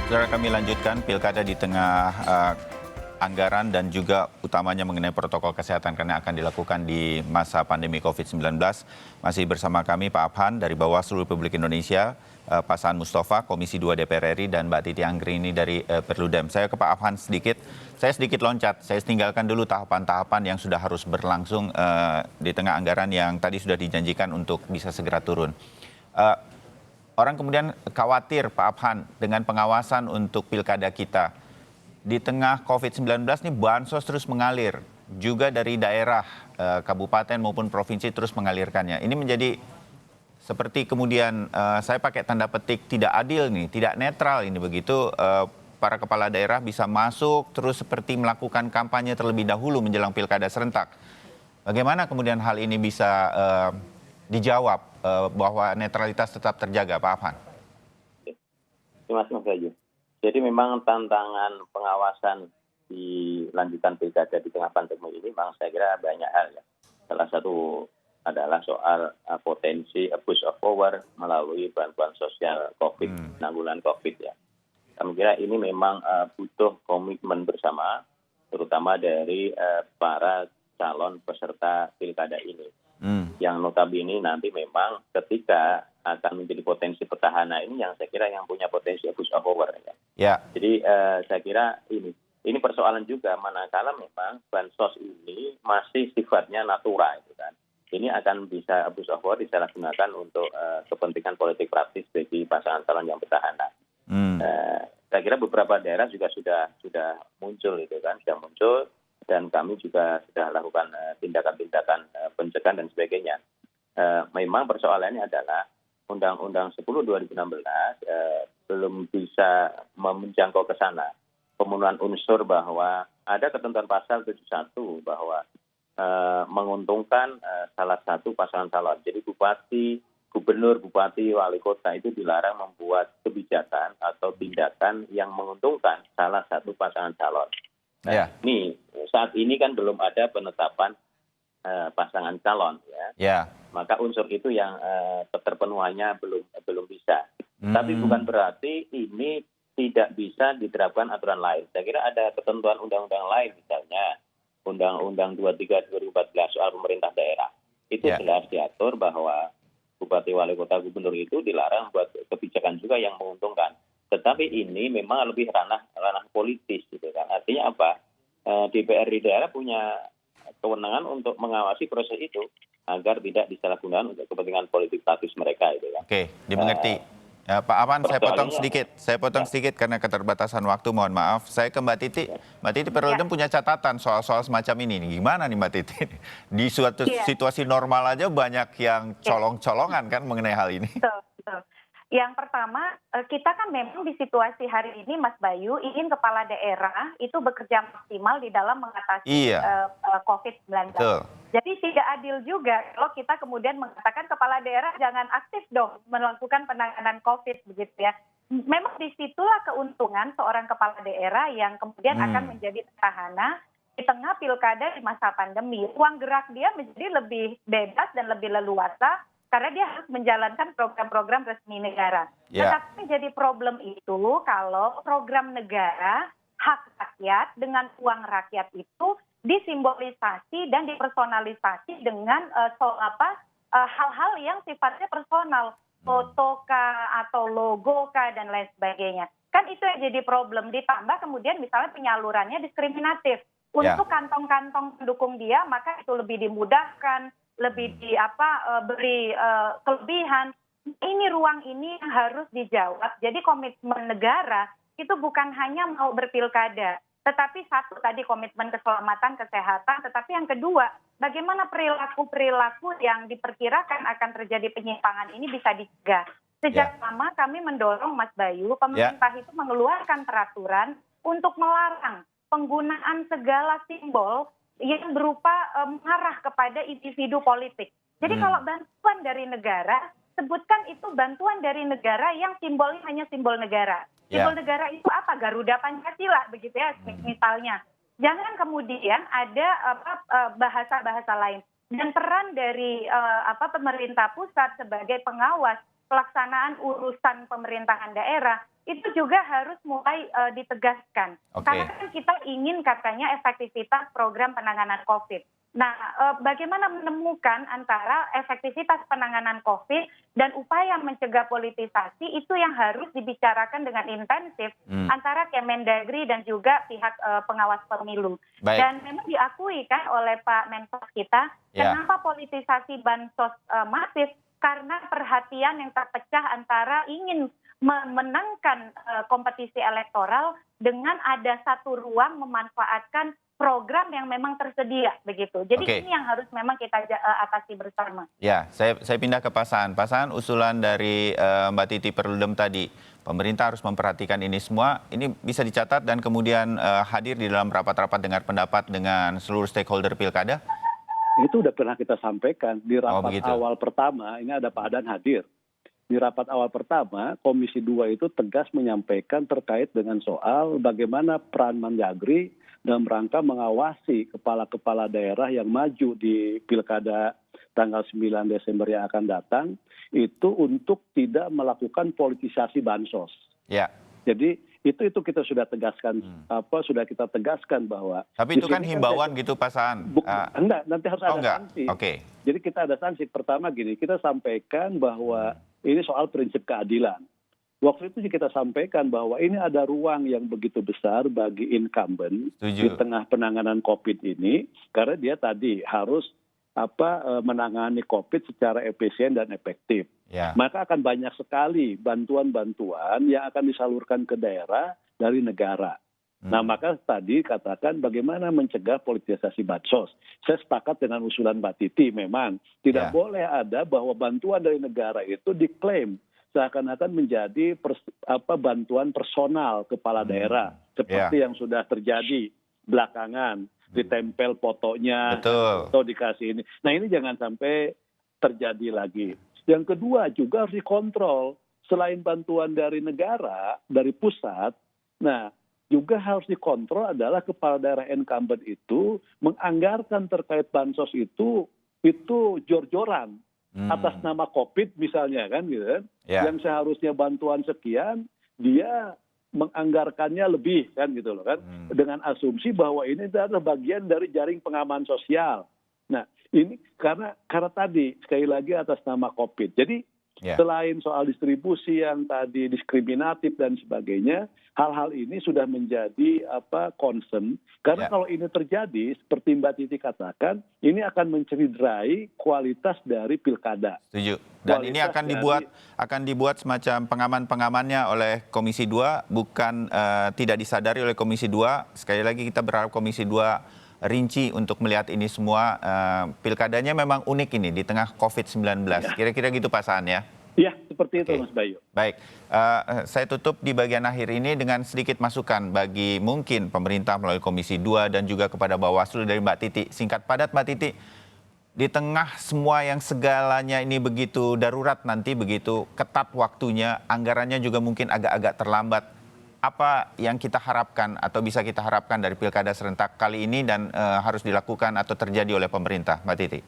Saudara, kami lanjutkan pilkada di tengah anggaran dan juga utamanya mengenai protokol kesehatan karena akan dilakukan di masa pandemi COVID-19. Masih bersama kami Pak Abhan dari Bawaslu Republik Indonesia, Pak Saan Mustafa, Komisi 2 DPR RI, dan Mbak Titi Anggrini dari Perludem. Saya ke Pak Abhan sedikit loncat, saya tinggalkan dulu tahapan-tahapan yang sudah harus berlangsung di tengah anggaran yang tadi sudah dijanjikan untuk bisa segera turun. Orang kemudian khawatir, Pak Abhan, dengan pengawasan untuk pilkada kita. Di tengah COVID-19 ini bansos terus mengalir. Juga dari daerah, kabupaten maupun provinsi terus mengalirkannya. Ini menjadi seperti kemudian saya pakai tanda petik tidak adil nih, tidak netral ini begitu. Para kepala daerah bisa masuk terus seperti melakukan kampanye terlebih dahulu menjelang pilkada serentak. Bagaimana kemudian hal ini bisa dijawab bahwa netralitas tetap terjaga, Pak Abhan? Terima kasih. Jadi memang tantangan pengawasan di lanjutan pilkada di tengah pandemi ini memang saya kira banyak hal ya. Salah satu adalah soal potensi abuse of power melalui bantuan sosial COVID, penanggulangan COVID ya. Kami kira ini memang butuh komitmen bersama, terutama dari para calon peserta pilkada ini. Yang notabene nanti memang ketika akan menjadi potensi petahana ini yang saya kira yang punya potensi abuse of power ya. Ya. Jadi saya kira ini persoalan juga manakala memang bansos ini masih sifatnya natura itu kan. Ini akan bisa abuse of power disalahgunakan untuk kepentingan politik praktis bagi pasangan calon yang petahana. Saya kira beberapa daerah juga sudah muncul itu kan, sudah muncul. Dan kami juga sudah lakukan tindakan-tindakan pencegahan dan sebagainya. Memang persoalannya adalah Undang-Undang 10/2016 belum bisa menjangkau ke sana. Pemenuhan unsur bahwa ada ketentuan pasal 71 bahwa menguntungkan salah satu pasangan calon. Jadi bupati, gubernur, bupati, wali kota itu dilarang membuat kebijakan atau tindakan yang menguntungkan salah satu pasangan calon. Nah, ini saat ini kan belum ada penetapan pasangan calon ya. Maka unsur itu yang terpenuhannya belum bisa. Tapi bukan berarti ini tidak bisa diterapkan aturan lain. Saya kira ada ketentuan undang-undang lain misalnya Undang-Undang 23/2014 soal pemerintah daerah. Itu jelas diatur bahwa bupati, wali kota, gubernur itu dilarang buat kebijakan juga yang menguntungkan. Tetapi ini memang lebih ranah politis gitu kan. Artinya apa? DPR di daerah punya kewenangan untuk mengawasi proses itu agar tidak disalahgunakan untuk kepentingan politik praktis mereka itu kan. Oke, dimengerti. Ya, Pak Abhan, saya potong sedikit karena keterbatasan waktu, mohon maaf. Saya ke Mbak Titi. Mbak Titi, Perludem punya catatan soal semacam ini. Gimana nih Mbak Titi? Di suatu situasi normal aja banyak yang colong-colongan kan mengenai hal ini. Betul. Yang pertama, kita kan memang di situasi hari ini, Mas Bayu, ingin kepala daerah itu bekerja maksimal di dalam mengatasi COVID-19. Jadi tidak adil juga kalau kita kemudian mengatakan kepala daerah jangan aktif dong melakukan penanganan COVID begitu ya. Memang disitulah keuntungan seorang kepala daerah yang kemudian akan menjadi petahana di tengah pilkada di masa pandemi. Ruang gerak dia menjadi lebih bebas dan lebih leluasa karena dia harus menjalankan program-program resmi negara. Tetapi menjadi problem itu kalau program negara, hak rakyat dengan uang rakyat itu disimbolisasi dan dipersonalisasi dengan hal-hal yang sifatnya personal, foto kah atau logo kah dan lain sebagainya. Kan itu yang jadi problem. Ditambah kemudian misalnya penyalurannya diskriminatif. Untuk kantong-kantong pendukung dia maka itu lebih dimudahkan, lebih beri kelebihan. Ini ruang ini yang harus dijawab. Jadi komitmen negara itu bukan hanya mau berpilkada, tetapi satu tadi komitmen keselamatan, kesehatan, tetapi yang kedua bagaimana perilaku-perilaku yang diperkirakan akan terjadi penyimpangan ini bisa dicegah. Sejak lama kami mendorong Mas Bayu, pemerintah itu mengeluarkan peraturan untuk melarang penggunaan segala simbol yang berupa mengarah kepada individu politik. Jadi kalau bantuan dari negara, sebutkan itu bantuan dari negara yang simbolnya hanya simbol negara. Simbol negara itu apa? Garuda Pancasila begitu ya misalnya. Jangan kemudian ada bahasa-bahasa lain. Dan peran dari pemerintah pusat sebagai pengawas pelaksanaan urusan pemerintahan daerah itu juga harus mulai ditegaskan. Karena kan kita ingin katanya efektivitas program penanganan COVID. Nah, bagaimana menemukan antara efektivitas penanganan COVID dan upaya mencegah politisasi itu yang harus dibicarakan dengan intensif antara Kemendagri dan juga pihak pengawas pemilu. Baik. Dan memang diakui kan oleh Pak Mensos kita, kenapa politisasi bansos masif? Karena perhatian yang terpecah antara ingin memenangkan kompetisi elektoral dengan ada satu ruang memanfaatkan program yang memang tersedia begitu. Jadi ini yang harus memang kita atasi bersama. Ya, saya pindah ke Pasan. Pasan, usulan dari Mbak Titi Perludem tadi, pemerintah harus memperhatikan ini semua. Ini bisa dicatat dan kemudian hadir di dalam rapat-rapat dengar pendapat dengan seluruh stakeholder pilkada? Itu udah pernah kita sampaikan di rapat awal pertama, ini ada Pak Adan hadir. Di rapat awal pertama, Komisi 2 itu tegas menyampaikan terkait dengan soal bagaimana peran Mendagri dalam rangka mengawasi kepala-kepala daerah yang maju di pilkada tanggal 9 Desember yang akan datang, itu untuk tidak melakukan politisasi bansos. Ya. Jadi itu kita sudah tegaskan, sudah kita tegaskan bahwa. Tapi itu kan himbauan gitu Pak Saan. Enggak, nanti harus ada sanksi. Jadi kita ada sanksi. Pertama gini, kita sampaikan bahwa ini soal prinsip keadilan. Waktu itu kita sampaikan bahwa ini ada ruang yang begitu besar bagi incumbent di tengah penanganan COVID ini, karena dia tadi harus menangani COVID secara efisien dan efektif. Ya. Maka akan banyak sekali bantuan-bantuan yang akan disalurkan ke daerah dari negara. Nah, maka tadi katakan bagaimana mencegah politisasi bansos. Saya sepakat dengan usulan Mbak Titi, memang tidak boleh ada bahwa bantuan dari negara itu diklaim seakan-akan menjadi bantuan personal kepala daerah, seperti yang sudah terjadi belakangan, ditempel fotonya atau dikasih ini. Nah, ini jangan sampai terjadi lagi. Yang kedua juga harus dikontrol. Selain bantuan dari negara, dari pusat, nah juga harus dikontrol adalah kepala daerah incumbent itu menganggarkan terkait bansos itu jor-joran. Atas nama COVID misalnya kan gitu kan. Yang seharusnya bantuan sekian, dia menganggarkannya lebih kan gitu loh kan. Dengan asumsi bahwa ini adalah bagian dari jaring pengaman sosial. Nah, ini karena tadi sekali lagi atas nama COVID. Jadi selain soal distribusi yang tadi diskriminatif dan sebagainya, hal-hal ini sudah menjadi concern. Karena kalau ini terjadi, seperti Mbak Titi katakan, ini akan mencederai kualitas dari pilkada. Setuju. Dan ini akan dibuat semacam pengaman-pengamannya oleh Komisi 2, bukan tidak disadari oleh Komisi 2. Sekali lagi kita berharap Komisi 2 rinci untuk melihat ini semua. Pilkadanya memang unik ini di tengah COVID-19. Kira-kira gitu Pak Saan ya? Iya, seperti itu Mas Bayu. Baik, saya tutup di bagian akhir ini dengan sedikit masukan bagi mungkin pemerintah melalui Komisi 2 dan juga kepada Bawaslu dari Mbak Titi. Singkat padat Mbak Titi, di tengah semua yang segalanya ini begitu darurat nanti, begitu ketat waktunya, anggarannya juga mungkin agak-agak terlambat. Apa yang kita harapkan atau bisa kita harapkan dari pilkada serentak kali ini dan harus dilakukan atau terjadi oleh pemerintah, Mbak Titi?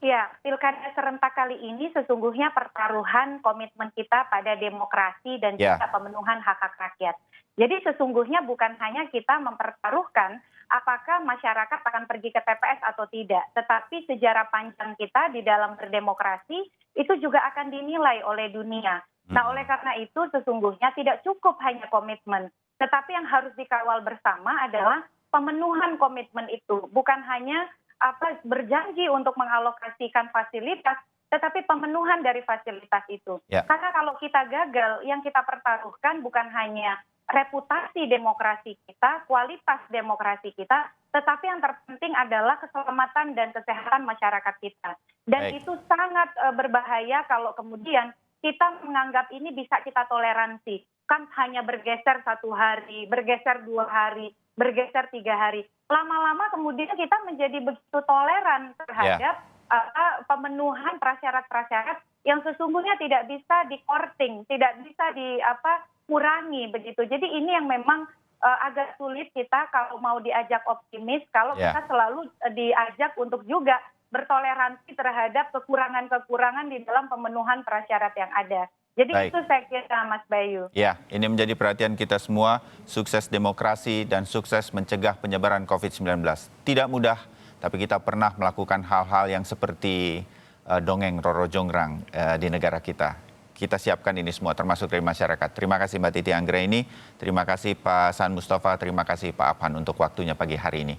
Ya, pilkada serentak kali ini sesungguhnya pertaruhan komitmen kita pada demokrasi dan juga pemenuhan hak-hak rakyat. Jadi sesungguhnya bukan hanya kita mempertaruhkan apakah masyarakat akan pergi ke TPS atau tidak, tetapi sejarah panjang kita di dalam berdemokrasi itu juga akan dinilai oleh dunia. Nah, oleh karena itu sesungguhnya tidak cukup hanya komitmen, tetapi yang harus dikawal bersama adalah pemenuhan komitmen itu, bukan hanya berjanji untuk mengalokasikan fasilitas, tetapi pemenuhan dari fasilitas itu. Karena kalau kita gagal, yang kita pertaruhkan bukan hanya reputasi demokrasi kita, kualitas demokrasi kita, tetapi yang terpenting adalah keselamatan dan kesehatan masyarakat kita. Dan itu sangat berbahaya kalau kemudian kita menganggap ini bisa kita toleransi. Kan hanya bergeser 1 hari, bergeser 2 hari, bergeser 3 hari. Lama-lama kemudian kita menjadi begitu toleran terhadap pemenuhan prasyarat-prasyarat yang sesungguhnya tidak bisa di-courting, tidak bisa kurangi begitu. Jadi ini yang memang agak sulit kita kalau mau diajak optimis, kalau kita selalu diajak untuk juga bertoleransi terhadap kekurangan-kekurangan di dalam pemenuhan prasyarat yang ada. Jadi itu saya kira, Mas Bayu. Ya, ini menjadi perhatian kita semua, sukses demokrasi dan sukses mencegah penyebaran COVID-19. Tidak mudah, tapi kita pernah melakukan hal-hal yang seperti dongeng Roro Jonggrang di negara kita. Kita siapkan ini semua, termasuk dari masyarakat. Terima kasih Mbak Titi Anggraini, terima kasih Pak San Mustafa, terima kasih Pak Abhan untuk waktunya pagi hari ini.